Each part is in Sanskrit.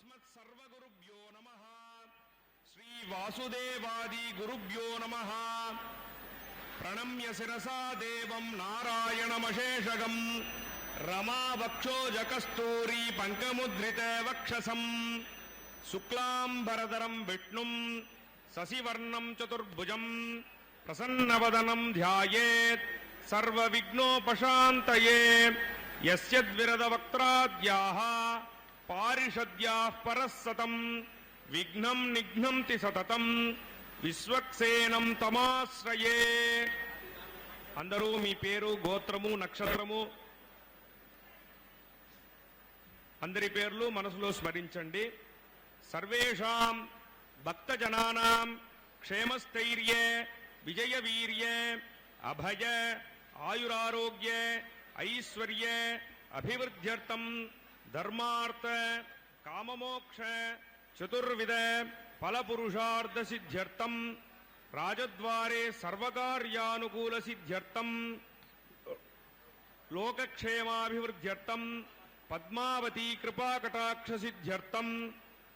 अस्मत् सर्वगुरुभ्यो नमः। श्री वासुदेवादि गुरुभ्यो नमः। प्रणम्य शिरसा देवं नारायणमशेषगं रमावक्षोजकस्तूरी पङ्कमुद्रित वक्षसं शुक्लाम्बरधरं विष्णुं शशिवर्णं चतुर्भुजं प्रसन्नवदनं ध्यायेत् सर्वविघ्नोपशान्तये। यस्यद्विरदवक्त्राद्याः पारिषद्याः परस्सतं विघ्नं निघ्नन्ति सततं విశ్వక్సేనం తమాశ్రయే. అందరూ మీ పేరు, గోత్రము, నక్షత్రము, అందరి పేర్లు మనసులో స్మరించండి. సర్వేషాం భక్తజనానాం క్షేమస్థైర్యే విజయవీర్యే అభయ ఆయురారోగ్య ఐశ్వర్య అభివృద్ధ్యర్థం ధర్మార్థ కామమోక్ష చతుర్విధ फलपुरुषार्थ सिद्ध्यर्थम राजद्वारे सर्वकार्यानुकूल सिद्ध्यर्थम लोकक्षेमाभिवृद्ध्यर्थम पद्मावती कृपाकटाक्ष सिद्ध्यर्थम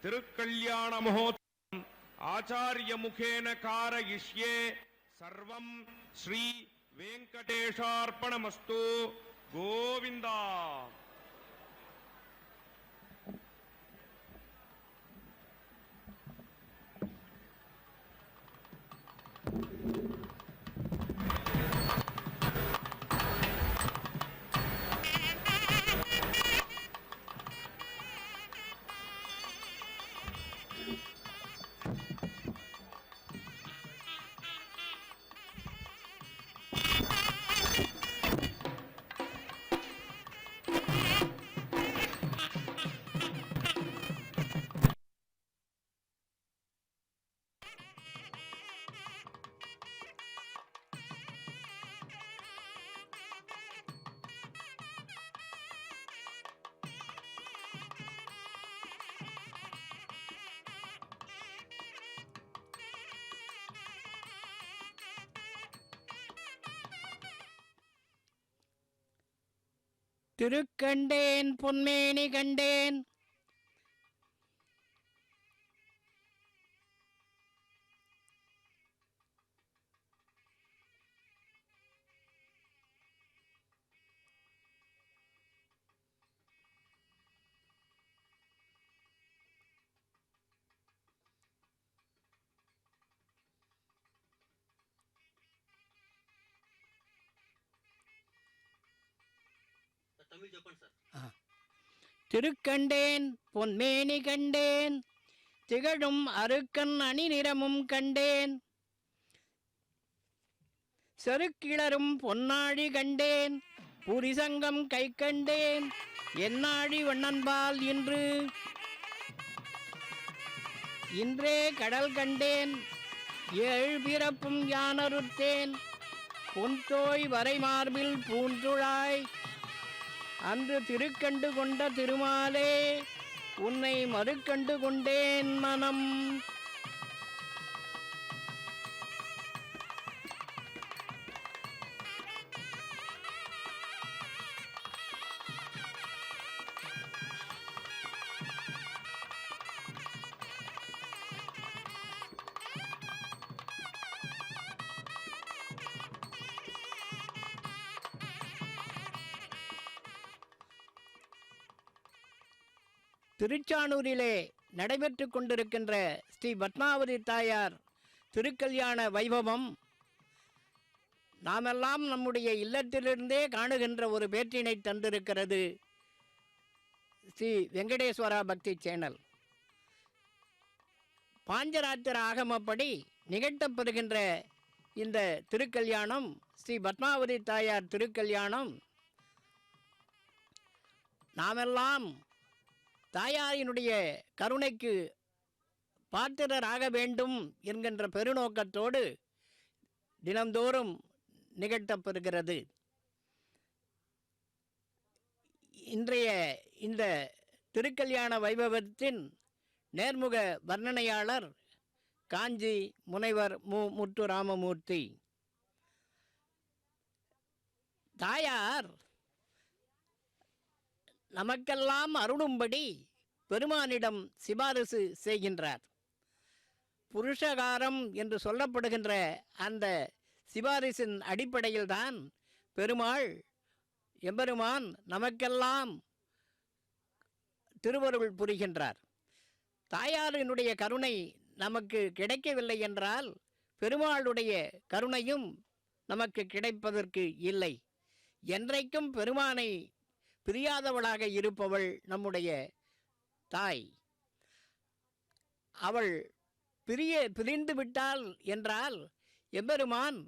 तिरुकल्याण महोत्सवम् आचार्य मुखेन कारयिष्ये. सर्वं श्री वेंकटेशार्पणमस्तु. गोविंदा. திருக்கண்டேன் பொன்மேனி கண்டேன் திருக்கண்டேன் பொன்மேனி கண்டேன் திகழும் அருக்கன் அணி நிறமும் கண்டேன் செருக்கிளரும் பொன்னாழி கண்டேன் புரிசங்கம் கை கண்டேன் என்னாழி வண்ணன்பால் இன்றே கடல் கண்டேன் ஏழு பிறப்பும் யானறுத்தேன் பொன்தோய் வரை மார்பில் பூந்துழாய் அன்று திருக்கண்டு கொண்ட திருமாலே உன்னை மறுக்கண்டு கொண்டேன் மனம். திருச்சானூரிலே நடைபெற்று கொண்டிருக்கின்ற ஸ்ரீ பத்மாவதி தாயார் திருக்கல்யாண வைபவம் நாமெல்லாம் நம்முடைய இல்லத்திலிருந்தே காணுகின்ற ஒரு பேற்றினை தந்திருக்கிறது ஸ்ரீ வெங்கடேஸ்வரா பக்தி சேனல். பாஞ்சராத்திர ஆகமப்படி நிகழ்த்தப்படுகின்ற இந்த திருக்கல்யாணம் ஸ்ரீ பத்மாவதி தாயார் திருக்கல்யாணம் நாமெல்லாம் தாயாரினுடைய கருணைக்கு பாத்திரராக வேண்டும் என்கின்ற பெருநோக்கத்தோடு தினந்தோறும் நிகழ்த்தப்படுகிறது. இன்றைய இந்த திருக்கல்யாண வைபவத்தின் நேர்முக வர்ணனையாளர் காஞ்சி முனைவர் முத்து ராமமூர்த்தி. தாயார் நமக்கெல்லாம் அருளும்படி பெருமானிடம் சிபாரிசு செய்கின்றார். புருஷகாரம் என்று சொல்லப்படுகின்ற அந்த சிபாரிசின் அடிப்படையில்தான் பெருமாள் எம்பெருமான் நமக்கெல்லாம் திருவருள் புரிகின்றார். தாயாரினுடைய கருணை நமக்கு கிடைக்கவில்லை என்றால் பெருமாளுடைய கருணையும் நமக்கு கிடைப்பதற்கு இல்லை. என்றைக்கும் பெருமானை பிரியாதவளாக இருப்பவள் நம்முடைய தாய். அவள் பிரிந்து விட்டாள் என்றால் எம்பெருமான்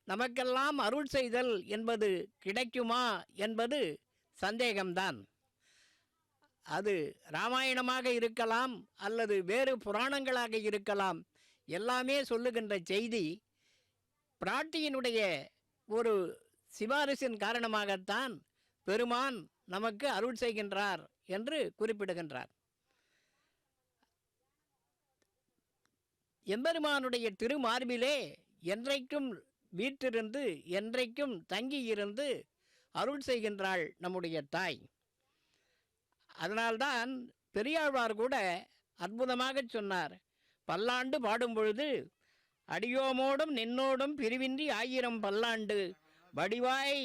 நமக்கெல்லாம் அருள் செய்தல் என்பது கிடைக்குமா என்பது சந்தேகம்தான். அது இராமாயணமாக இருக்கலாம் அல்லது வேறு புராணங்களாக இருக்கலாம். எல்லாமே சொல்லுகின்ற செய்தி பிராட்டியினுடைய ஒரு சிபாரிசின் காரணமாகத்தான் பெருமான் நமக்கு அருள் செய்கின்றார் என்று குறிப்பிடுகின்றார். எம்பெருமானுடைய திருமார்பிலே என்றைக்கும் வீற்றிருந்து என்றைக்கும் தங்கியிருந்து அருள் செய்கின்றாள் நம்முடைய தாய். அதனால்தான் பெரியாழ்வார் கூட அற்புதமாக சொன்னார், பல்லாண்டு பாடும் பொழுது அடியோமோடும் நின்னோடும் பிரிவின்றி 1000 பல்லாண்டு வடிவாய்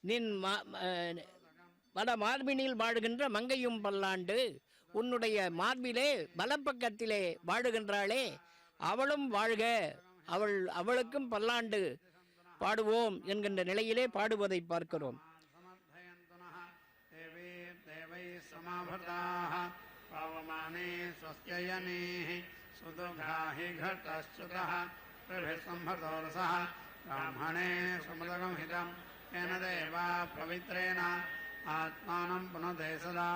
நின் வட மார்பினில் வாழுகின்ற மங்கையும் பல்லாண்டு, உன்னுடைய மார்பிலே வலப்பக்கத்திலே வாழுகின்றாளே அவளும் வாழ்க, அவளுக்கும் பல்லாண்டு பாடுவோம் என்கின்ற நிலையிலே பாடுவதை பார்க்கிறோம். ब्राह्मणे सुमदगं हितं तेन देवा पवित्रेण आत्मानं पुनते सदा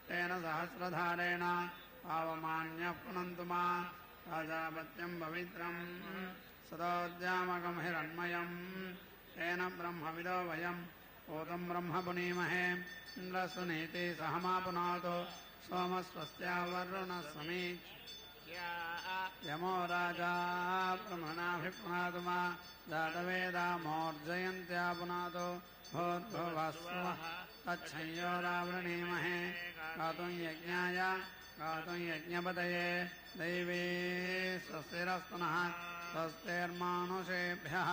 तेन सहस्रधारेण पावमान्यः पुनन्तु मा राजापत्यं पवित्रं सदोद्यामकं हिरण्मयं तेन ब्रह्मविदो वयं भूतं ब्रह्म पुनीमहे इन्द्रस्वनीति सहमा पुनातो सोमस्वस्त्या वरुणस्वमीच् यमो राजा ब्रह्मणाभिपुनातु मा जातवेदामोर्जयन्त्या पुनातो भूर्भुवस्वः तच्छंयो रावृणीमहे गातुं यज्ञाय गातुं यज्ञपतये दैवी स्वस्तिरस्तुनः स्वस्तिर्मानुषेभ्यः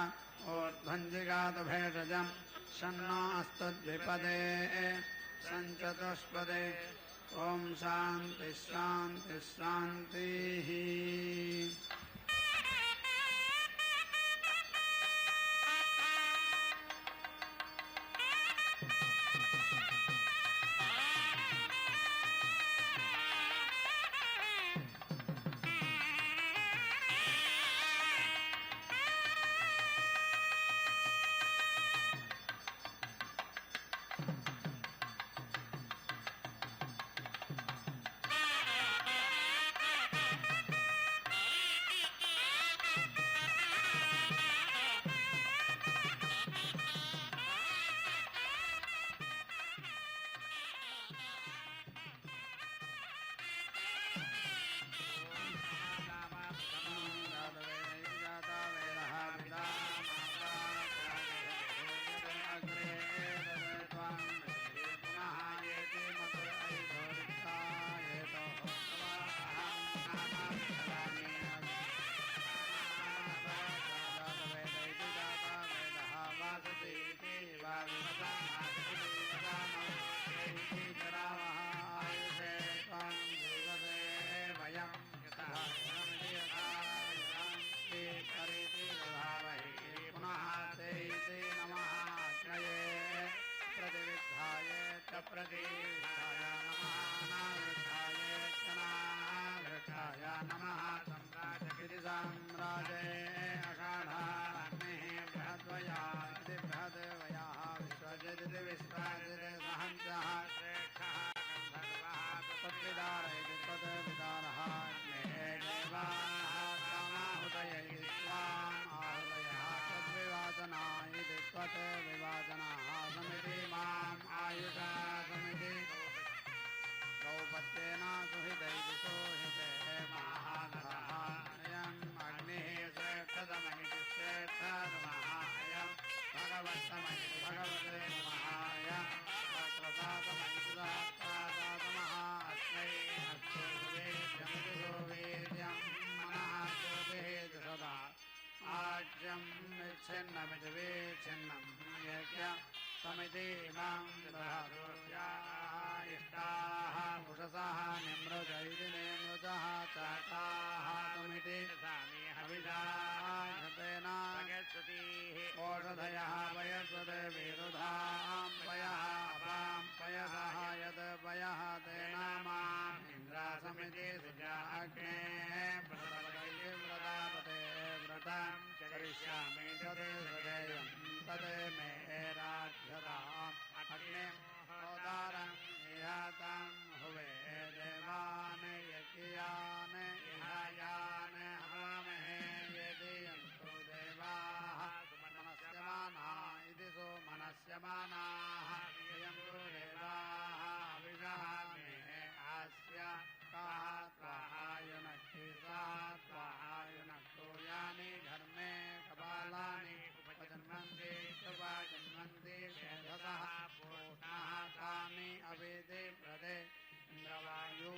ऊर्ध्वञ्जिगातभेषजं शन्नो अस्तद्विपदे सञ्चतुष्पदे ओम शांति शांति शांति। भगवते नमः। छिन्नमिति विच्छिन्नं यज्ञ समिति इमां दधातुर्याः इष्टाः पुरुषः निमृत इति निमृतः चाताः तमिति हविषातेन ओषधयः पयस्वते विरुधां पयः अपां पयसः यद् पयः तेन माम् इन्द्रासमिति सुजा अग्नेः व्रतापते व्रतं करिष्यामि यद् हृदयं तद् मे राध्यताम् अग्निहोदारं इहातं हुवे देवान् यज्ञान् इहायान् हवामहे यदि यन्तु देवाः सुमनस्यमानाः इति सुमनस्यमानाः यन्तु देवाः अविषः मे अस्य काः त्वायुनक्ति सा त्वायुनक्तो यानि धर्मे कपालानि उपजन्मन्ति उपजन्मन्ति वेधसः पूर्णः तानि अवेदे प्रदे इन्द्रवायु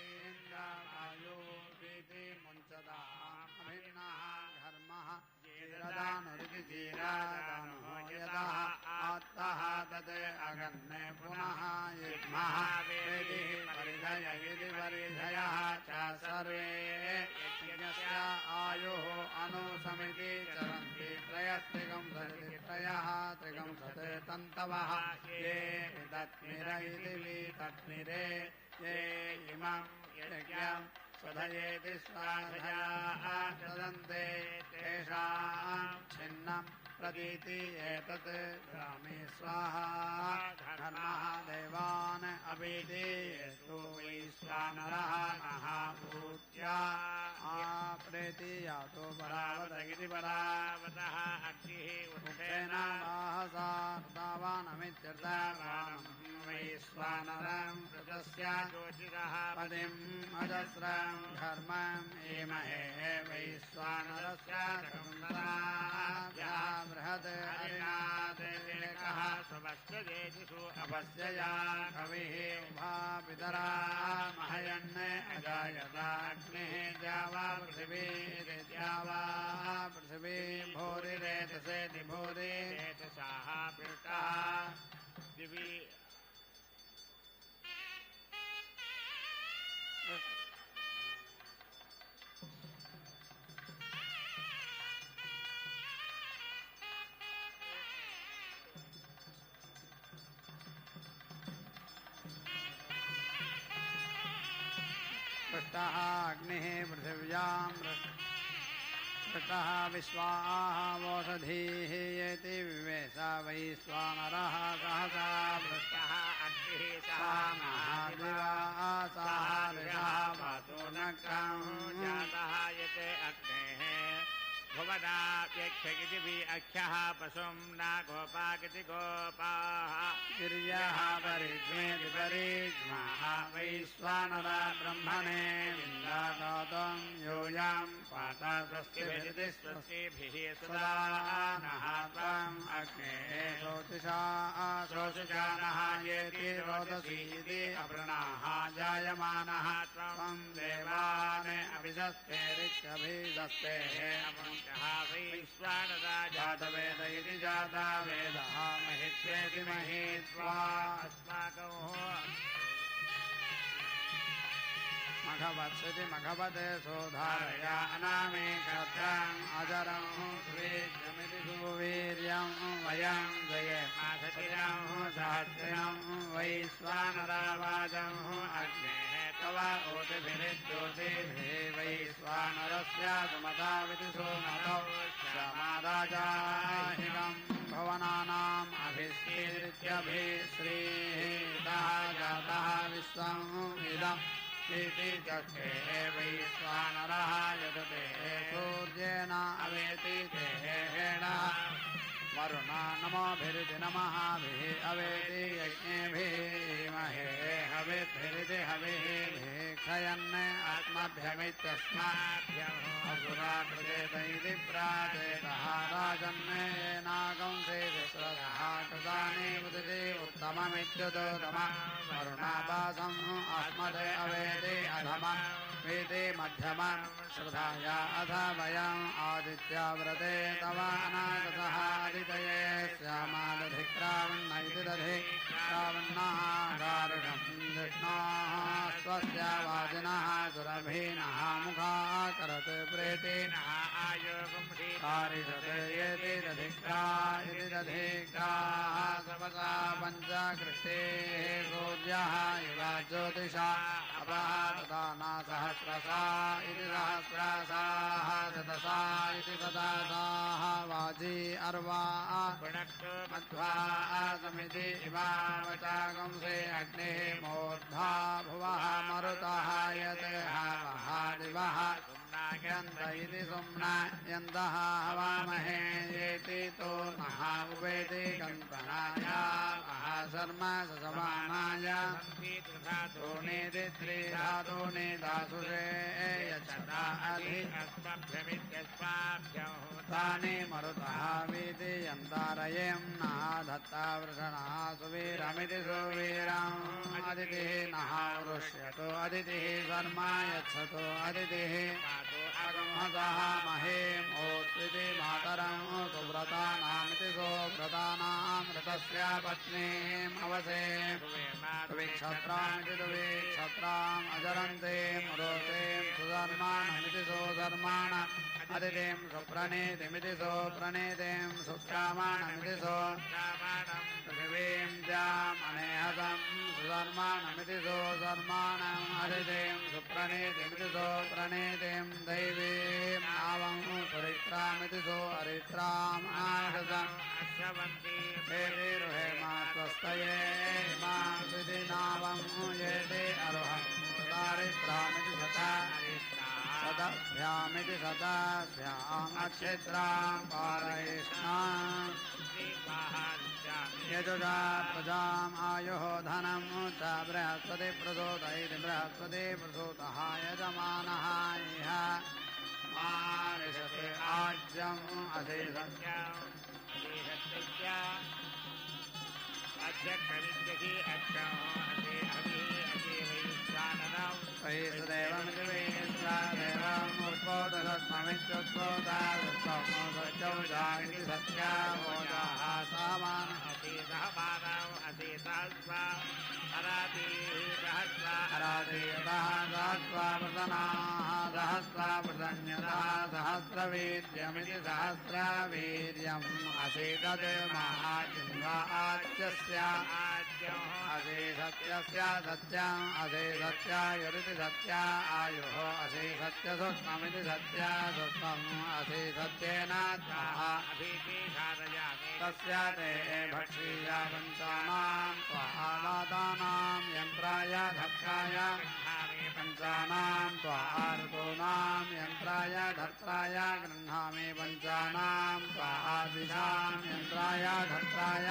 इन्द्रवायु वेदे मुञ्चदाम् अभिन्नः धर्मः जीरदानुरिति जीरादानो यतः आत्तः तद् अगन्ने पुनः युग्मः वेदिः परिधय इति परिधयः च सर्वे यज्ञस्य आयुः अनुसमिति चरन्ति त्रयस्त्रिगं सति त्रयः त्रिगं सते तन्तवः ये तत्मिर इति वितत्मिरे ये इमं यज्ञं स्वधयेति स्वाधयाः ददन्ते तेषां छिन्नं प्रतीति एतत् ग्रामे स्वाहा धर्मः देवान् अभिधि तु वैश्वानरः नः भूत्या प्रेति यातो परावत इति परावतः अग्निः उत्थेन वाहसा दावानमित्यर्थवानं वैश्वानरं कृतस्य ज्योतिषः पदिं अजस्रं धर्मम् एमहे वैश्वानरस्य धर्मराभ्यः बृहत् हरिणात् एकः स्वस्यजेतिषु अपस्यया कविः उभा पितरा महयन् अजायताग्निः द्यावा पृथिवी द्यावा पृथिवी भूरिरेतसेति भूरि रेतसाः पृष्टः दिवि पृष्टः अग्निः पृथिव्यां पृष्टः विश्वाः वोषधीः येति विवेश वैश्वानरः सहसा पृष्टः अग्निः सः महादिवाः सः ऋषः पातु नक्रं जातः यते अग्नेः भुवना व्यक्षगिति वि अख्यः पशुं न गोपागिति गोपाः गिर्यः परिज्ञेति परिज्ञाः वैश्वानर ब्रह्मणे विन्दातं यूयं पाता स्वस्तिभिरिति स्वस्तिभिः सदा नः त्वम् अग्नेः शोचिषा शोचिषानः येति रोदसीति अवृणाः जायमानः त्वं देवान् अभिषस्तेरित्यभिषस्तेः वैश्वानरा जातवेद इति जाता वेदः महित्वेति महित्वा अस्माकं मघवत्सिति मघवते सोधारया अनामेकत्रम् अजरं स्वीर्यमिति सुवीर्यं वयं जयेमासतिरं सहस्रं वैश्वानरावाजं अग्नेः तव ओतिभिर्ज्योतिभिः वैश्वानरस्य सुमताविति सोमतौ श्यामाराजाहिकं भवनानाम् अभिश्रीरित्यभिश्रीः जातः विश्वम् इदम् इति जष्टे वैश्वानरः यदते सूर्येण अवेति देहेण वरुणा नमोभिरिति नमःभिः अवेति यज्ञेभिः महे हविर्भिरिति हविः क्षयन् आत्मभ्यमित्यस्माभ्यम् असुरा कृतेत इति प्राचेतः राजन्नेनागं सेविस्रः कृतानि उदिति उत्तममित्युदोतमम् वरुणापासम् अस्मदे अवेति अधमम् प्रीति मध्यमं श्रद्धाया अथ वयम् आदित्याव्रते तव अनागतः आदितये स्यामादधिक्रावण्ण इति दधि रावण्णः गारुषं विष्णोः स्वस्य वाजिनः सुरभीनः मुखाकरत् प्रीतिनः आयोगुंसि कारिषते येति दधिक्रा इति दधिक्राः सपसा पञ्चकृष्टेः सूर्यः इव ज्योतिषा अपः तथा न सहस्रसा इति सहस्रसाः शतसा इति शतसाः वाजी अर्वा मध्वा समिति इवावचागंसे अग्निः मूर्धा भुवः मरुतः यत् हवः दिवः यन्त इति सुम्नायन्तः हवामहे येति तो नः उवेति कल्पनाय वः शर्म ससमानाय दोनेति त्रिधातूनि दासुषे यच्छता अधि तानि मरुतः वीति यन्तारयें नः धत्ता वृषणः सुवीरमिति सुवीरम् अदितिः नः वृष्यतो अदितिः शर्म यच्छतो अदितिः अगमहतः महेम् ओत्विति मातरं सुव्रतानामिति सुव्रतानामृतस्य पत्नीम् अवसे दुविक्षत्रामिति दुविक्षत्राम् अजरन्ते मरोतें सुधर्माणमिति सुधर्माण अदितिं सुप्रणेतिमिति सुप्रणेतिं सुप्रामाणमिति सुप्रामाणम् पृथिवीं द्यामनेहतं सुधर्माणमिति सुधर्माणम् अदितिं सुप्रणेतिमिति सुप्रणेतिं दैवीम् आवं सुरित्रामिति सुहरित्राम् आहतम् हेतिरुहेमा स्वस्तये हिमां सिद्धि नावं येति अरुहं दारिद्रामिति सता सदभ्यामिति सदाभ्याम् अच्छिद्रां पारयिष्णाम् यजुषा प्रजाम् आयुः धनं च बृहस्पति प्रसूतैति बृहस्पति प्रसूतः यजमानः इह मारिषते आज्यम् अधीसत्यम् वैश्वदेवमिति वैश्वदेवम् उत्पोदगत्ममित्युत्पोदादुत्तमोदचौजामिति सत्यामोजाः अराधीयतः सहस्रावृतनाः सहस्रावृतन्यतः सहस्रवीर्यमिति सहस्रवीर्यम् असीदत् महाजिह्वा आच्यस्य असि सत्यस्य सत्यम् असि सत्यायुरिति सत्या आयुः असि सत्यसूक्ष्ममिति सत्या सूक्ष्मम् असि सत्येन तस्य ते भक्षीया पञ्चानां त्वादानां यन्त्राय धत्ताय पञ्चानां त्वार्तूनां यन्त्राय धत्ताय गृह्णामि पञ्चानां त्वादिशां यन्त्राय धत्ताय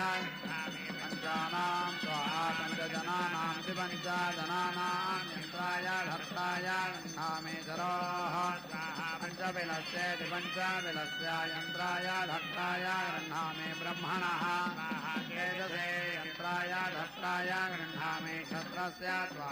पञ्चानां त्वा पञ्चजनानां पञ्चजनानां यन्त्राय धत्ताय गृह्णामि सरोः पञ्चबिलस्येति पञ्चबिलस्य यन्त्राय धत्ताय गृह्णामि ब्रह्मणः तेजसे यन्त्राय धत्ताय गृह्णामि क्षत्रस्य त्वा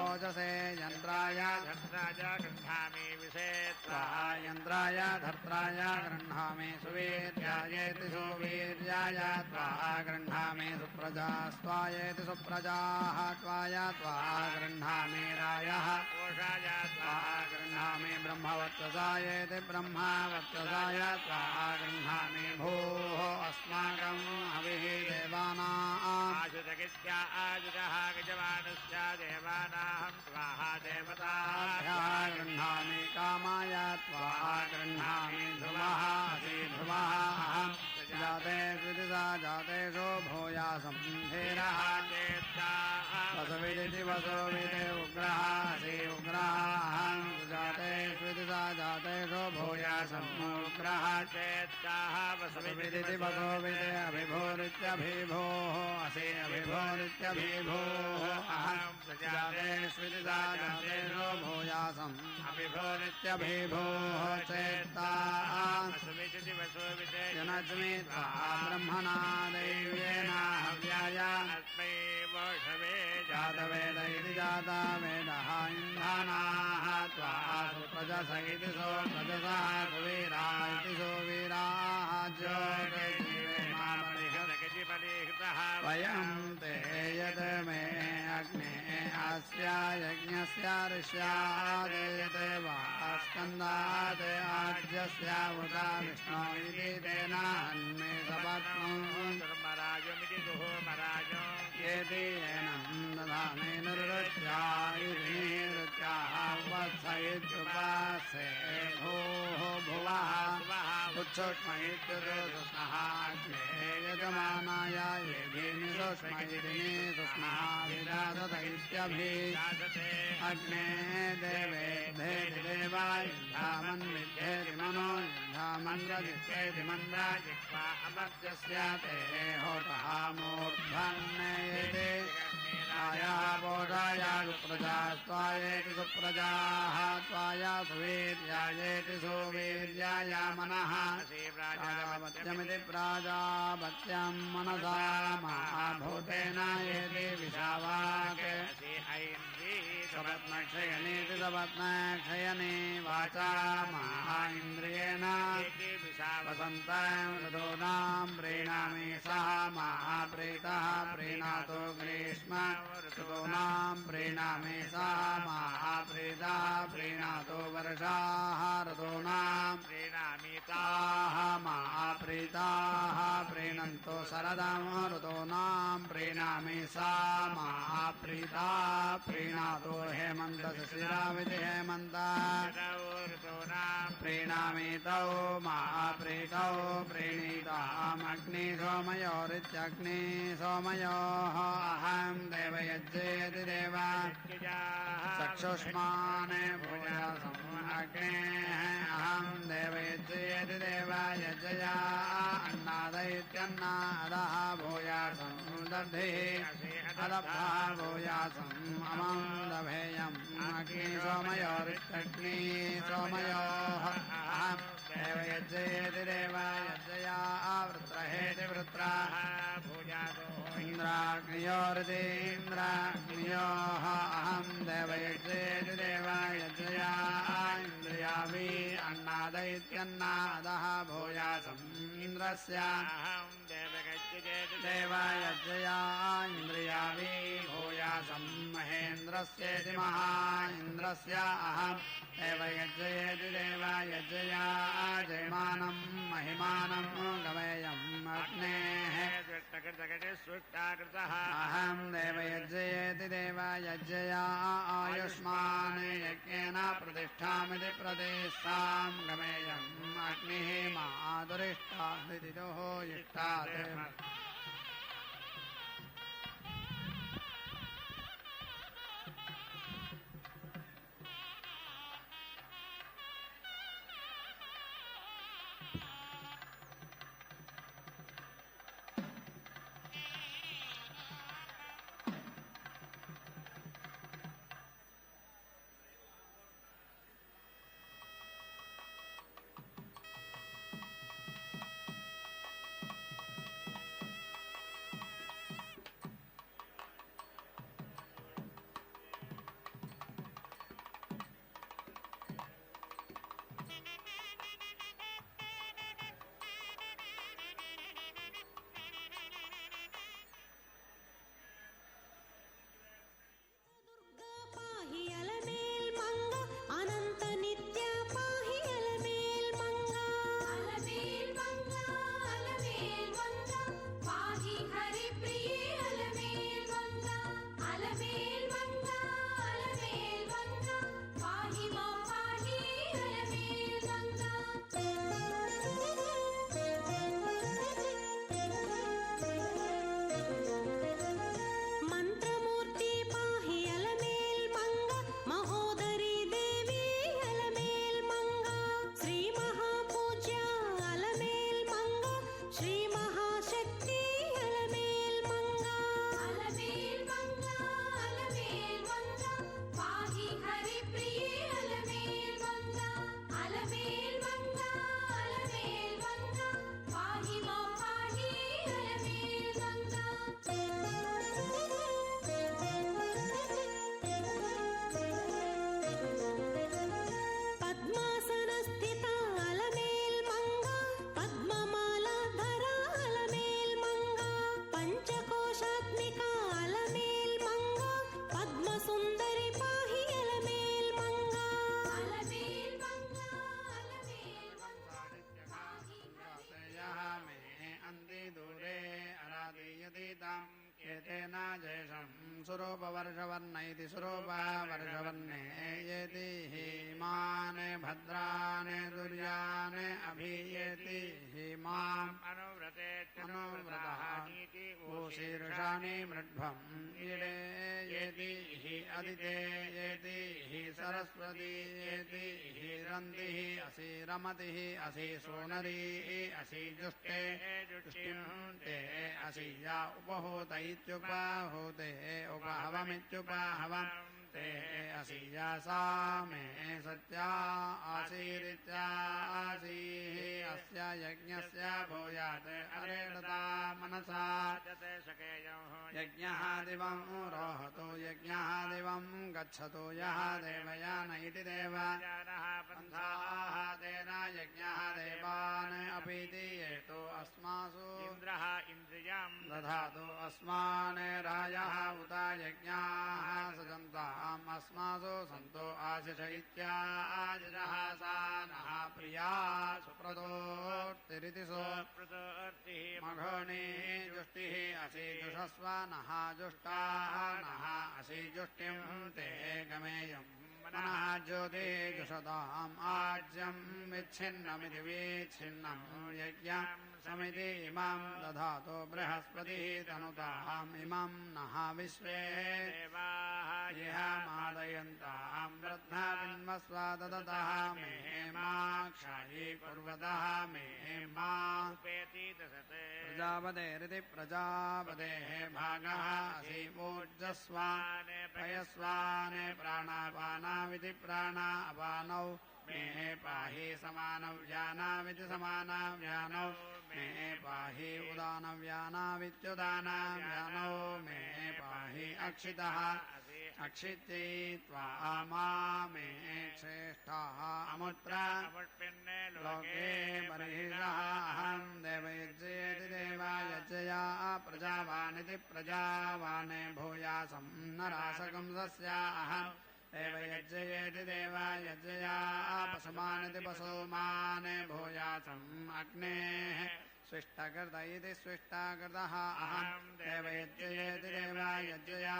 ओजसे यन्त्राय धत्ताय गृह्णामि विषे त्वा यन्त्राय धत्ताय गृह्णामि सुवीर्यायेति सुवीर्याय त्वा गृह्णामि सुप्रजास्त्वायेति सुप्रजाः त्वाय त्वा गृह्णामि रायः कोशाय त्वा गृह्णामि ब्रह्मवर्चसायेति ब्रह्मवर्चसाय त्वा गृह्णामि भूः अस्माकं हविः देवानाम् आजुजगित्या आजुजः गजवानश्च देवानां स्वाहा देवताभ्यः गृह्णामि कामाय त्वा गृह्णामि ध्रुवः असि ध्रुवः अहं जाते विदिता जातेषु भूयासं धीरः वसुविदिति वसुविदे उग्रः असि उग्रः अहं जाते विदिता जातेषु भूयासं उग्रः चेत्ताः वसुविदिति वसुविदे अभिभूरित्यभिभूः असि अभिभूरित्यभिभूः अहं जाते विदिता जातेषु भूयासं अभिभूरित्यभिभूः चेत्ताः वसुविदिति वसुविदे जनज्मि त्वा ब्रह्मणा दैव्येन हव्याय अस्मै वोषवे जातवेद इति जातवेदः इन्धानाः त्वा सुप्रजस इति सुप्रजसः सुवीरा इति सुवीराः ज्योतिर्जीवे मामरिहतः वयं ते यद मे अग्ने अस्य यज्ञस्य ऋष्यादेयते वा स्कन्दात् आज्यस्य उदा विष्णो इति तेन अन्मे सपत्नम् धर्मराजमिति दुहोमराजो येति येनं दधामे निर्वृत्या इति निवृत्याः वत्सयित्युपासे भोः भुवः उच्छुष्म इत्युदुष्णः अग्ने यजमानाय येभिनि सुष्म इति निसुष्मः विदासत इत्यभि अग्ने देवेद्धेति देवा युद्धामन्विद्धेति मनो युद्धामन्द्रजित्तेति मन्द्राजिह्वा अमर्त्यस्य ते होतः मूर्धन्येति आयाः बोधाया सुप्रजा स्वायेति सुप्रजाः स्वाया सुवीर्यायेति सुवीर्याय मनः प्राजापत्यमिति प्राजापत्यं मनसा महाभूतेन येति विशावाक् सपत्नक्षयनेति सपत्नक्षयने वाचा महा इन्द्रियेण वसन्तं ऋतूनां प्रीणामि सः महाप्रीतः प्रीणातो ग्रीष्म ऋतूनां प्रीणामि सः महाप्रीतः प्रीणातो वर्षाः ऋतूनां प्रीणामि ताः महाप्रीताः प्रीणन्तो शरदं ऋतूनां प्रीणामि सा महाप्रीता प्रीणातो हेमन्तशिशिराविति हेमन्ता प्रीणामि तौ महाप्रीतौ प्रीणीतामग्नि सोमयोरित्यग्नि सोमयोः अहं देवयज्ञेति देव चक्षुष्मान् भूयासम् अग्नेः अहं देवयज्ञेति देव यज्ञया अन्नादयित्यन्नादः भूयासम् दधिः अदब्धः भूयासम् अमं दभेयम् अग्नि सोमयोरित्यग्नि सोमयोः अहं देवयज्ञेति देव यज्ञया वृत्रहेति वृत्राः इन्द्राग्नियोरिति इन्द्राग्नियोः अहं देवयज्ञेति देव यज्ञया इन्द्रियावि अन्नादयित्यन्नादः भूयासम् इन्द्रस्य देव यज्ञया इन्द्रियावि भूयासम् महेन्द्रस्येति महा इन्द्रस्य अहं देवयज्ञेति देव यज्ञया जयमानं महिमानं गवेयम् अग्नेः अहं देवयज्ञेति देव यज्ञया आयुष्मान् यज्ञेन प्रतिष्ठामिति प्रतिष्ठां गमेयम् अग्निः माधुरिष्ठादिति दोः इष्टात् सुरूपवर्षवर्ण इति सुरूपा वर्षवन्ने येति हिमाने भद्राने दुर्याने अभियेति हिमाम् अनुव्रतानीति शीर्षाणि मृड्भम् ईडे येति हि अदिते येति हि सरस्वती येति हि रन्तिः असि रमतिः असि सोनरी असि जुष्टे जुष्टिम् ते असि या उपहूत इत्युपाहूते उपहवमित्युपाहवम् ते असि या सा मे सत्या आसीरित्यासीः अस्य यज्ञस्य भूयात् अरेणता मनसा यज्ञः दिवं रोहतो यज्ञः दिवं गच्छतो यः देवयान इति देवयानः पन्थाः तेन यज्ञः देवान् अपीति येतो अस्मासु इन्द्रः इन्द्रियं दधातु अस्मान् रायः उत यज्ञाः सजन्ताम् अस्मासु सन्तो आशिष इत्याजिषः सा नः प्रिया सुप्रदोर्तिरिति सुप्रदोर्तिः मघोनि जुष्टिः असि जुषस्व नः जुष्टाः नः असि जुष्टिं ते गमेयम् मनः ज्योतिजुषताम् आज्यं विच्छिन्नमिति विच्छिन्नं यज्ञं समिति इमं दधातु बृहस्पतिः तनुताम् इमं नः विश्वे देवाः इह मादयन्ताम् वृद्धाविन्वस्व ददतः मे मा क्षायी कुर्वतः मे मा प्रजापतेरिति प्रजापतेः भागः असि ऊर्जस्वान् पयस्वान् प्राणापानाविति प्राणा अपानौ मे पाहि समानव्यानाविति समानव्यानौ मे पाहि उदानव्यानावित्युदानव्यानौ मे पाहि अक्षितः अक्षित्यैत्वा मा मे श्रेष्ठाः अमुत्र लोके बर्हिषः अहं देवयज्ञेति देवायज्ञया प्रजावानिति प्रजावान् भूयासं नरासकं सस्या अहम् देवयज्ञयेति देवायज्ञया पशुमानिति पशुमान् भूयासम् अग्नेः स्विष्टकृत इति स्विष्टकृतः अहम् देवयज्ञयेति देवायज्ञया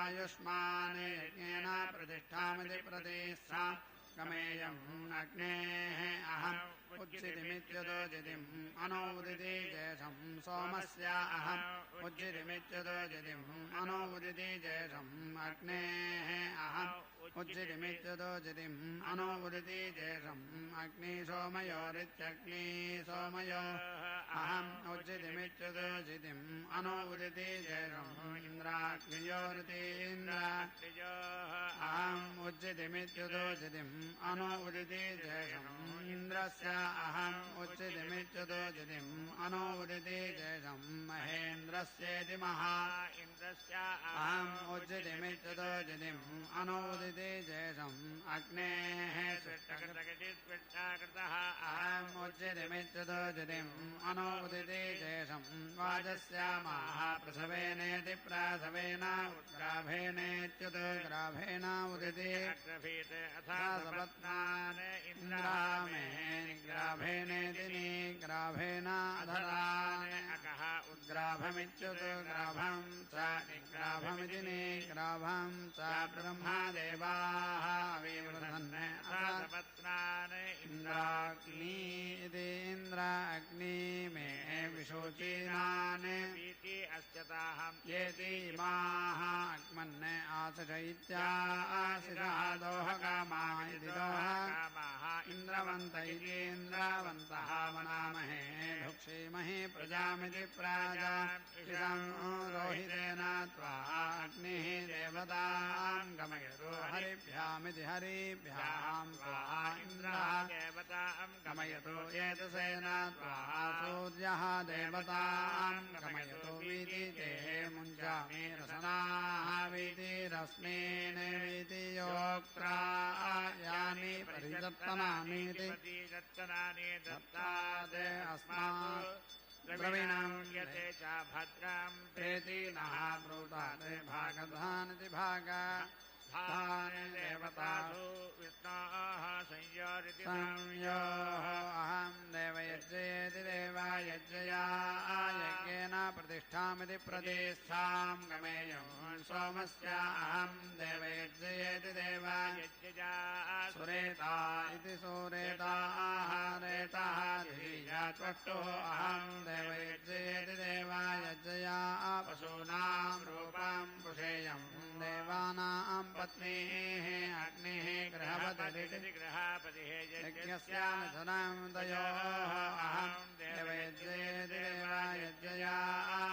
आयुष्मान् यज्ञेन प्रतिष्ठामिति प्रतिष्ठा गमेयम् अग्नेः अहम् उज्जितिमित्युदोजितिम् अनौदिति जेषम् सोमस्य अहम् उज्जितिमित्युदोजितिम् अनौदिति जेषम् अग्नेः अहम् उज्जितिमित्युदोजितिम् अनौदिति जेषम् अग्नि सोमयोरित्यग्नि सोमयो अहम् उज्जितिमित्युदोजितिम् अनौदिति जेषम् इन्द्राग्नियोरिति इन्द्राग्नियो अहम् उज्जितिमित्युदोजितिम् अनौदिति जेषम् इन्द्रस्य अहम् उच्चितिमित्युदोजितिम् अनौदिति जेषम् महेन्द्रस्येति महा इन्द्रस्य अहम् उच्चितिमित्युदोजितिम् अनौदिति जेषम् अग्नेः स्विष्टकृतः अहम् उच्चितिमित्युदोजितिम् अनौदिति जेषम् वाजस्य महाप्रसवेनेति प्रसवेन उत्ग्राभेनेत्युद्ग्राभेण उदिति अथा सपत्नान् इन्द्रामे निग्राभेनेति निग्राभेन अधरान् अकः उद्ग्राभमित्युद्ग्राभं च निग्राभमिति निग्राभं च ब्रह्मदेवाः विवृधन् सपत्नान् इन्द्राग्नि इति इन्द्राग्नि मे विशोचीनान् इति अस्यताहं येति इमाः अग्मन् आशिष इत्याशिषः दोहकामा इति दोहकामाः इन्द्रवन्त इति इन्द्रावन्तः वनामहे भुक्षीमहि प्रजामिति प्राजाम् रोहितेन त्वा अग्निः देवतां गमयतु हरिभ्यामिति हरिभ्यां त्वा इन्द्रः देवतां गमयतु एतसेन त्वा सूर्यः देवतां गमयतु वीदिते मुञ्चामि रसनाः वीतिरस्मिन् वीति योक्त्रा यानि परिदत्तनानीति दत्तात् अस्मात् द्रविणां यते च भद्रां प्रेति नः ब्रूतात् भागधानिति भागा देवतासु विष्णाः संयोरिति संयोः अहं देवयज्ञेति देवायज्ञया यज्ञेन प्रतिष्ठामिति प्रतिष्ठां गमेयं सोमस्य अहं देवयज्ञयेति देवयज्ञया सुरेता इति सुरेताः रेताः धिया त्वष्टुः अहं देवयज्ञयेति देवयज्ञया पशूनां रूपं पुषेयं देवानां पत्नीः अग्निः गृहपतिरिति गृहपतिः यज्ञस्य मिथुनं तयोः अहं देवयज्ञयेति देवयज्ञया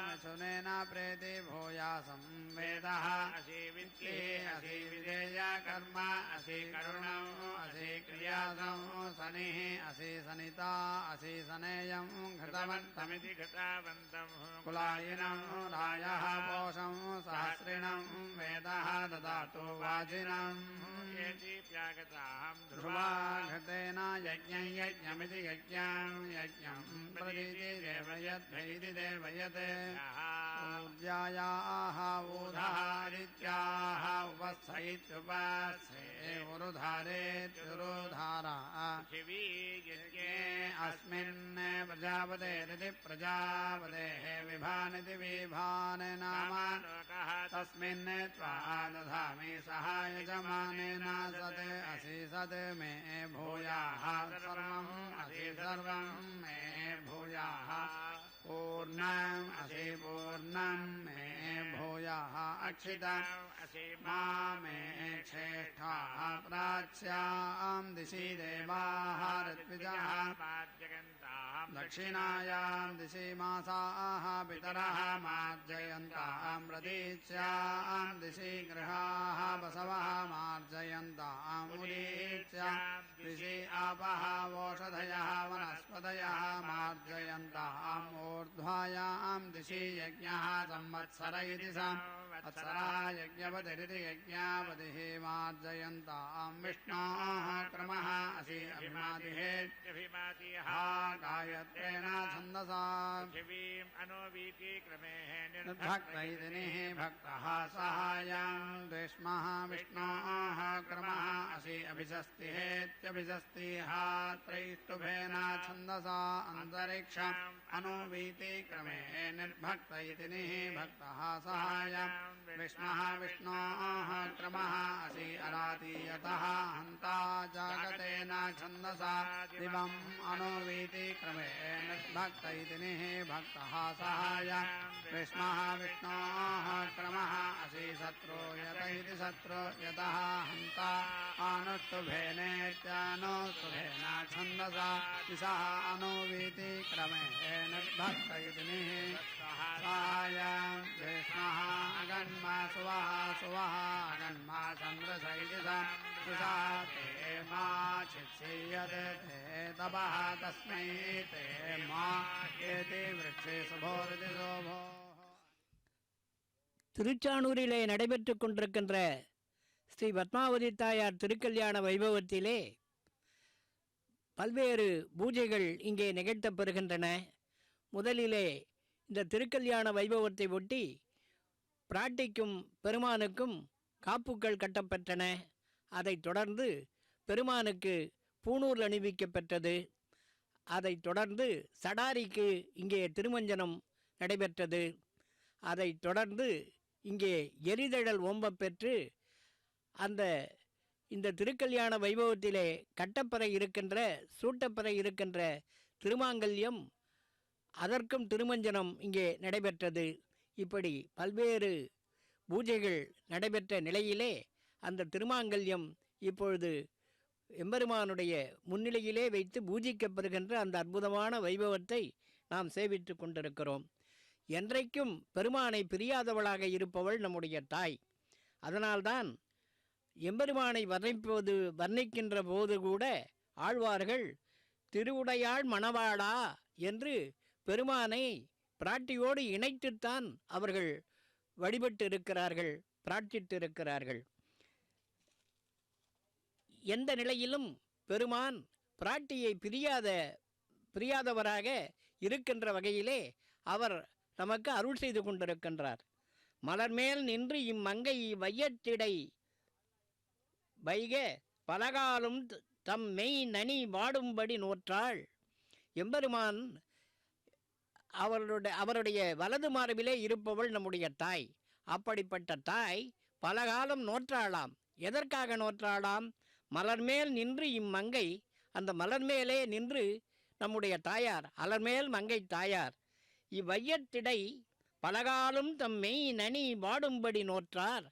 मिथुनेन प्रेति भूयासं वेदः असि विद्येः असि विधेय कर्म असि करुणौ असि क्रियासौ शनिः असि सनिता असि सनेयं घृतवन्तमिति घृतवन्तं कुलायिनं रायः पोषं सहस्रिणं वेदः ददातु वाजिनं ध्रुवा घृतेन यज्ञं यज्ञमिति यज्ञं यज्ञं प्रतीति देवयद्भैति देवयत् ऊर्जायाः ऊधादित्याः उपस्थयित्युपस्थे उरुधारेत्युरुधारा पृथिवी यज्ञे अस्मिन् प्रजापतेरिति प्रजापतेः विभानिति विभाने नाम तस्मिन् त्वा दधामि सहाय यजमानेन सत् असि सत् मे भूयाः सर्वम् असि सर्वं मे भूयाः पूर्णम् असि पूर्णं मे भूयाः अक्षितम् असि मा मे श्रेष्ठाः प्राच्यां दिशि देवाः ऋत्विजाः दक्षिणायां दिशि मासाः पितरः मार्जयन्तां प्रतीच्यां दिशि गृहाः बसवः मार्जयन्तां उदीच्यां दिशि आपः वोषधयः वनस्पतयः मार्जयन्ताम् ऊर्ध्वायां दिशि यज्ञः संवत्सर इति संवत्सरः यज्ञपतिरिति यज्ञापतिः मार्जयन्तां विष्णोः क्रमः असि अभिमातिः गायत्रेण छन्दसा पृथिवीम् अनोवीति क्रमेः निर्भक्तैतिनिः भक्तः सहायं द्वेष्मः विष्णोः क्रमः असि अभिषस्तिहेत्यभिषस्तिः त्रैष्टुभेन छन्दसा अन्तरिक्षम् अनोवीति क्रमेः निर्भक्तैतिनिः भक्तः सहायं विष्णः विष्णोः क्रमः असि अरातीयतः हन्ता जागतेन छन्दसा दिवम् अनोवीति क्रमेण भक्तैतिनिः भक्तः सहायं विष्णः विष्णोः क्रमः असि शत्रो यत इति शत्रो यतः हन्ता अनुष्टुभेनेत्यानुष्टुभेन छन्दसा दिशः अनोवीति क्रमेण भक्तैतिनिः सहायं विष्णः अगन्मा सुवः सुवः अगन्मा चन्द्रस इति संस्कृता ते मा छित्सीयते ते तपः तस्मै ते मा एति वृक्षे शुभोरिति शोभो. திருச்சானூரிலே நடைபெற்றுக் கொண்டிருக்கின்ற ஸ்ரீ பத்மாவதி தாயார் திருக்கல்யாண வைபவத்திலே பல்வேறு பூஜைகள் இங்கே நிகழ்த்தப்பெறுகின்றன. முதலிலே இந்த திருக்கல்யாண வைபவத்தை ஒட்டி பிராட்டிக்கும் பெருமானுக்கும் காப்புக்கள் கட்டப்பெற்றன. அதைத் தொடர்ந்து பெருமானுக்கு பூணூல் அணிவிக்கப்பெற்றது. அதைத் தொடர்ந்து சடாரிக்கு இங்கே திருமஞ்சனம் நடைபெற்றது. அதைத் தொடர்ந்து இங்கே எரிதழல் ஓம்பப் பெற்று இந்த திருக்கல்யாண வைபவத்திலே கட்டப்பெற இருக்கின்ற சூட்டப்பெற இருக்கின்ற திருமாங்கல்யம் அதற்கும் திருமஞ்சனம் இங்கே நடைபெற்றது. இப்படி பல்வேறு பூஜைகள் நடைபெற்ற நிலையிலே அந்த திருமாங்கல்யம் இப்பொழுது எம்பெருமானுடைய முன்னிலையிலே வைத்து பூஜிக்கப்பெறுகின்ற அந்த அற்புதமான வைபவத்தை நாம் சேவித்து கொண்டிருக்கிறோம். என்றைக்கும் பெருமானை பிரியாதவளாக இருப்பவள் நம்முடைய தாய். அதனால்தான் எம்பெருமானை வர்ணிக்கின்ற போது கூட ஆழ்வார்கள் திருவுடையாள் மணவாளா என்று பெருமானை பிராட்டியோடு இணைத்துத்தான் அவர்கள் வழிபட்டு இருக்கிறார்கள், பிரார்த்தித்து இருக்கிறார்கள். எந்த நிலையிலும் பெருமான் பிராட்டியை பிரியாதவராக இருக்கின்ற வகையிலே அவர் நமக்கு அருள் செய்து கொண்டிருக்கின்றார். மலர்மேல் நின்று இம்மங்கை வையத்திடை வைக பலகாலும் தம் மெய் நனி வாடும்படி நோற்றாள். எம்பெருமான் அவருடைய வலது மார்பிலே இருப்பவள் நம்முடைய தாய். அப்படிப்பட்ட தாய் பலகாலம் நோற்றாளாம். எதற்காக நோற்றாளாம்? மலர்மேல் நின்று இம்மங்கை, அந்த மலர்மேலே நின்று நம்முடைய தாயார், அலர்மேல் மங்கை தாயார், இவ்வையத்திடை பலகாலம் தம்மை நனி வாடும்படி நோற்றார்.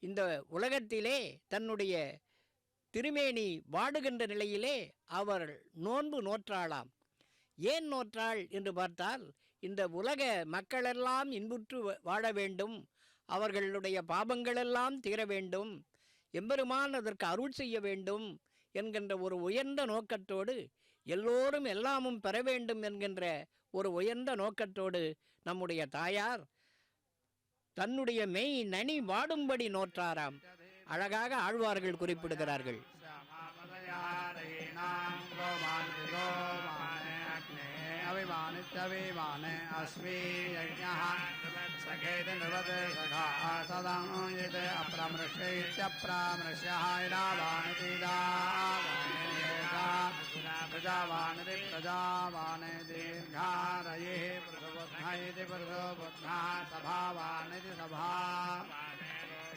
இந்த உலகத்திலே தன்னுடைய திருமேனி வாடுகின்ற நிலையிலே அவர் நோன்பு நோற்றாளாம். ஏன் நோற்றாள் என்று பார்த்தால், இந்த உலக மக்களெல்லாம் இன்புற்று வாழ வேண்டும், அவர்களுடைய பாபங்களெல்லாம் தீர வேண்டும், எம்பெருமான் அதற்கு அருள் செய்ய வேண்டும் என்கின்ற ஒரு உயர்ந்த நோக்கத்தோடு, எல்லோரும் எல்லாமும் பெற வேண்டும் என்கின்ற ஒரு உயர்ந்த நோக்கத்தோடு நம்முடைய தாயார் தன்னுடைய மெய் நனி வாடும்படி நோற்றாராம். அழகாக ஆழ்வார்கள் குறிப்பிடுகிறார்கள். अभिमानित्यभिमाने अस्मि यज्ञः सखेति नृवते सखा सदं यते अप्रमृष्यैत्यप्रमृष्यः इदावानिति प्रजावानिति प्रजावाने दीर्घारयेः पृथुबुद्ध इति पृथुबुद्धः सभावानिति सभा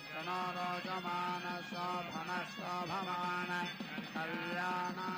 तनो रोचमानसोभनसोभमान कल्याणः.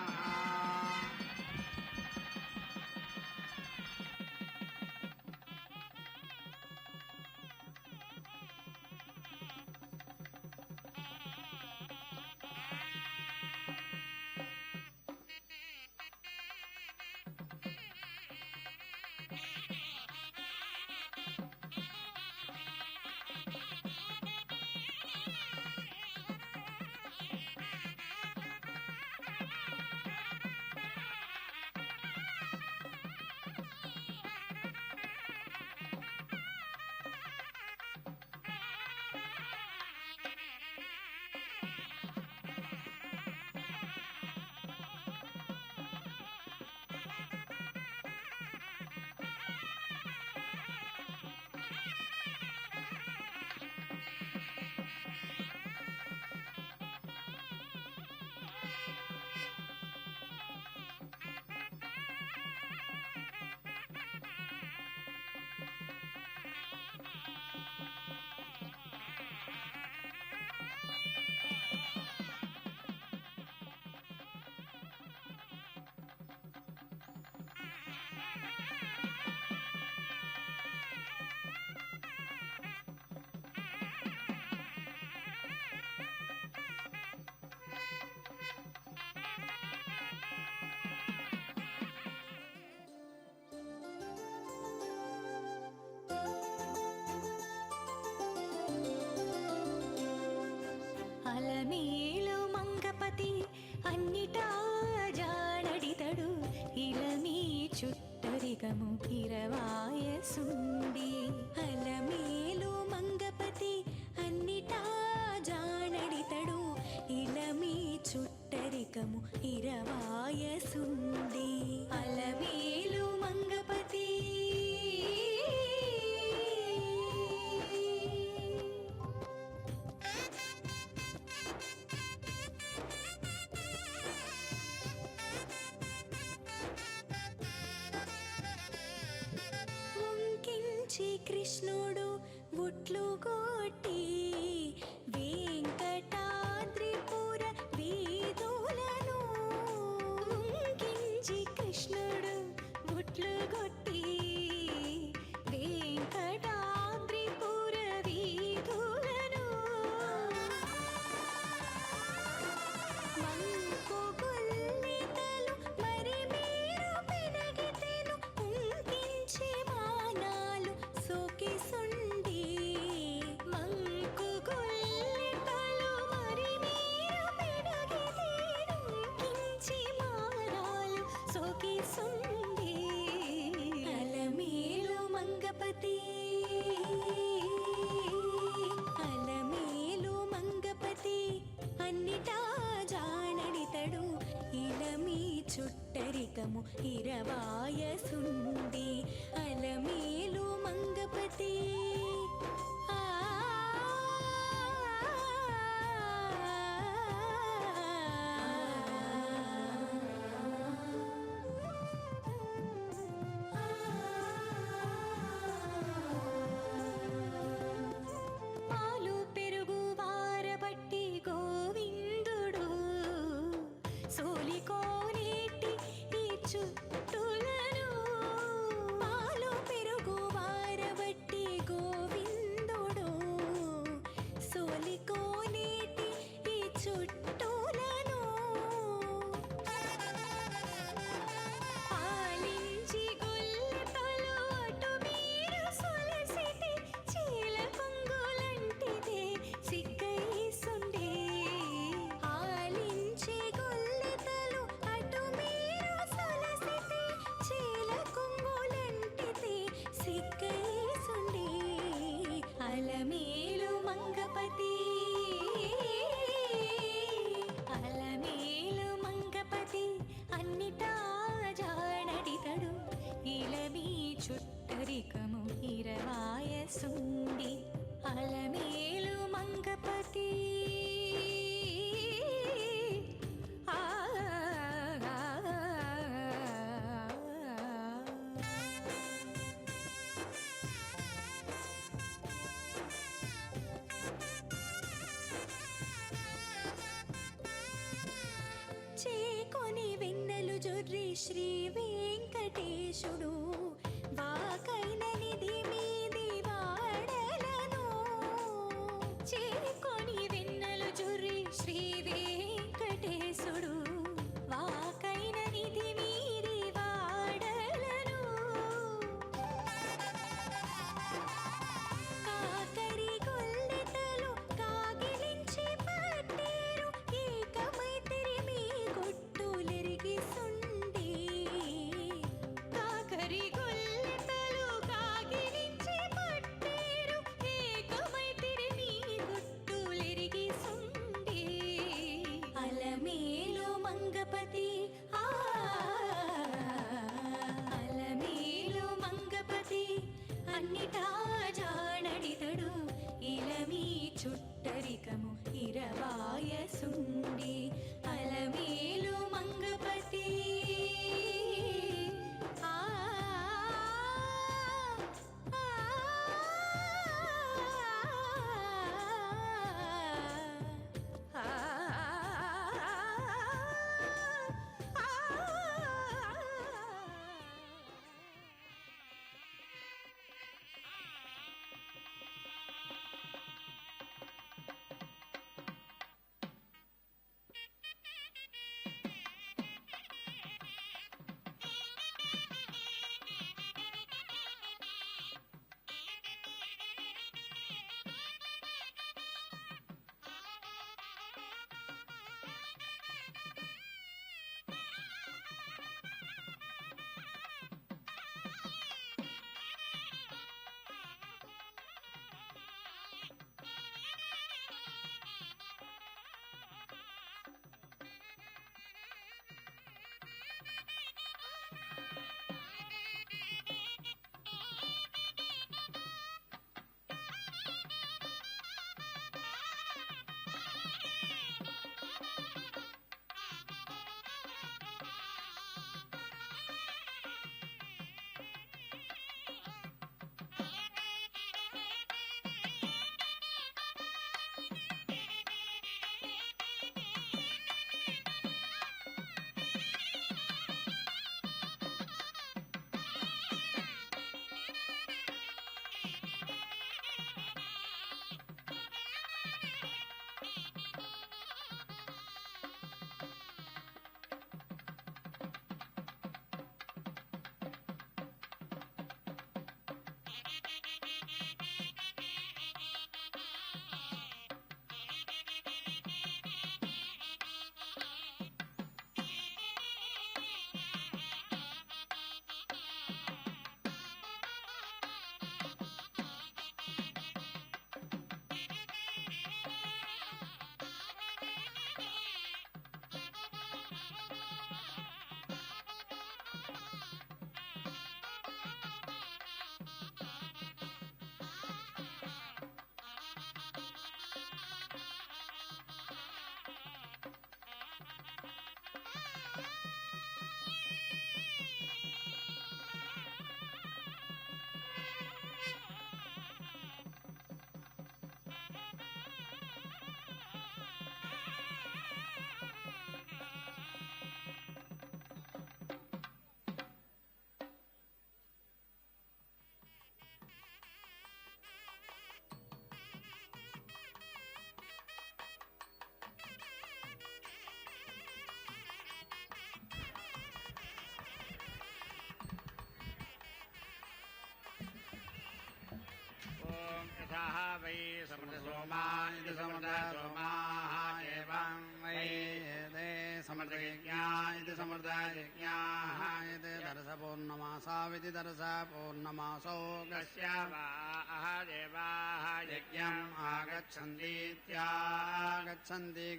అలమేలు మంగపతి అన్నిటా జానడితడు ఇలమీ చుట్టరికము ఇరవాయసుండి. అలమేలు మంగపతి అన్నిటా జానడితడు ఇలమీ చుట్టరికము ఇరవాయసుండి. అలమేలు మంగపతి కృష్ణుడు ఉట్లు కొట్టి వెంకటాద్రిపుర వీధులను ఉంకించి కృష్ణుడు ఉట్లు కొట్టి వెంకటాద్రిపుర వీధులను మంకు గుల్లితలు మరి మీరు పెనగితేను ఉంకించి మానాలు సోకి సుండి. మంకు గుల్లితలు మరి మీరు పెనగితేను ఉంకించి మానాలు సోకి సుండి. అలమేలు మంగపతి అలమేలు మంగపతి అన్నిటా జానడితడు ఇలమీ చుట్టరికము ఇరవాయసుండి. అలమేలు మంగపతి ఆ చుట్టరికము ఇరవాయసుండి అలమేలు మంగపతి ఆ చేకొని వెన్నెలు జొర్రి శ్రీ వెంకటేశుడు వాకైన నిధి మీది వాడలను చేకొని వెన్నెలు జొర్రి శ్రీ వెంకటేశుడు వాకైన నిధి మీది వాడలను కాకరి గొల్లెతలు కాగిలించి పట్టేరు ఏకమైతిరి మీ గుట్టులెరిగి సుండి కాకరి గొల్లెతలు కాగిలించి పట్టేరు ఏకమైతిరి మీ గుట్టులెరిగి సుండి అలమేలు మంగపతి ఆ అలమేలు మంగపతి అన్నిటా జానడితడు ఇలమీ చుట్టరికము ఇరవాయసుండి అలమేలు మంగపతి ఆ ఆ यथाः वै समृतसोमा इति समृतसोमाः एवं वै एते समृतयज्ञा इति समृतयज्ञाः एते दर्शपूर्णमासाविति दर्शपूर्णमासो कस्य वा देवाः यज्ञम् आगच्छन्तीत्यागच्छन्ति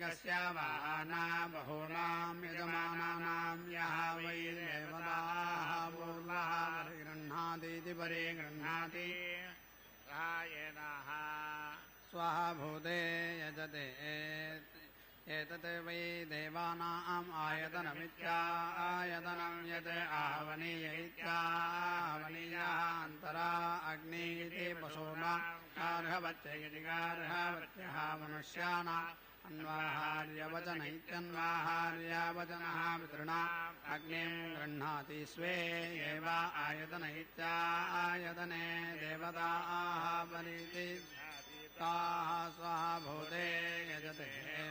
कस्य वा न बहूनां यजमानानां यः वै देवताः पूर्वः परिगृह्णाति परिगृह्णाति रायेनाः स्वाहा भूते यजते एतत् वै देवानाम् आयतनमित्यायतनं यत् आहवनीय इत्याहवनीयः अन्तरा अग्नि इति पशूनां गार्हवत्यः गार्हवत्यः मनुष्याणाम् अन्वाहार्यवचन इत्यन्वाहार्यवचनः पितॄणाम् अग्निं गृह्णाति स्वे एव आयतन इत्यायतने देवताः परिति ताः स्वाहा भूते यजते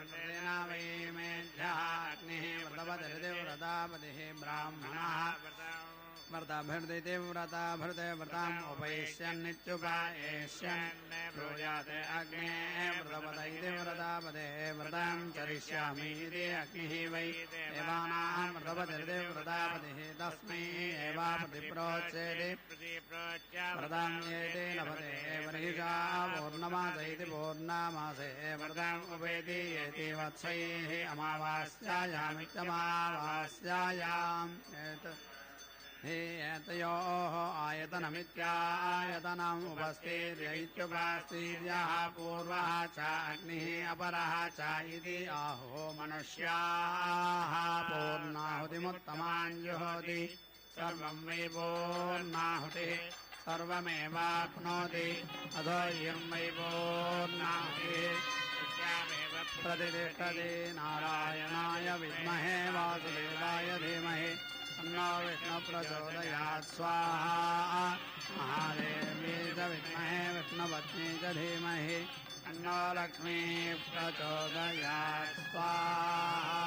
व्रतेन वै मेभ्यः अग्निः व्रतपतिरिति व्रतापतिः ब्राह्मणः व्रताभिर्दिति व्रताभृते व्रताम् उपैष्यन्नित्युपैष्यन् ब्रूयाते अग्ने व्रतपत इति व्रतापते व्रतां चरिष्यामि इति अग्निः वै देवानां व्रतपतिरिति व्रतापतिः तस्मै एव प्रतिप्रोच्येति व्रतां येति लभते वर्हिषा पौर्णमास इति पौर्णमासे व्रताम् उपेति येति वत्सैः अमावास्यायामित्यमावास्यायाम् एतयोः आयतनमित्यायतनम् उपस्थिर्य इत्युपस्थिर्यः पूर्वः च अग्निः अपरः च इति आहो मनुष्याः पूर्णाहुतिमुत्तमाञ्जुहोति सर्वं वै पूर्णाहुतिः सर्वमेवाप्नोति अधो इयं वै पूर्णाहुतिः प्रतिष्ठति नारायणाय विद्महे वासुदेवाय धीमहि तन्नो विष्णुः प्रचोदयात् स्वाहा महादेवी च विद्महे विष्णुपत्नी च धीमहि तन्नो लक्ष्मीः प्रचोदयात् स्वाहा।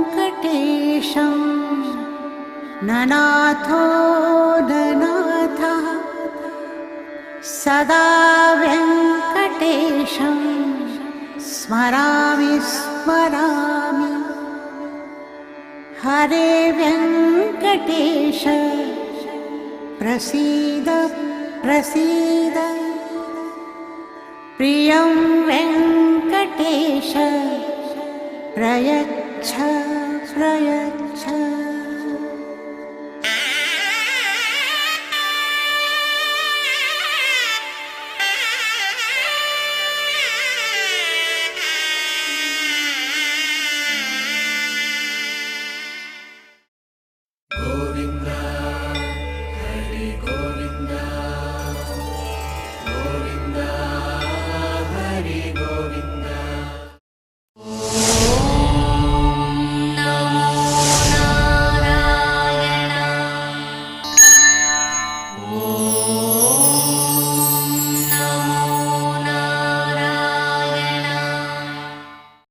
विनाव्यङ्कटेशं ननाथो ननाथः सदा व्यङ्कटेशं स्मरामि स्मरामि हरे व्यङ्कटेश प्रसीद प्रसीद प्रियं वेङ्कटेश प्रयच्छ प्रयच्छ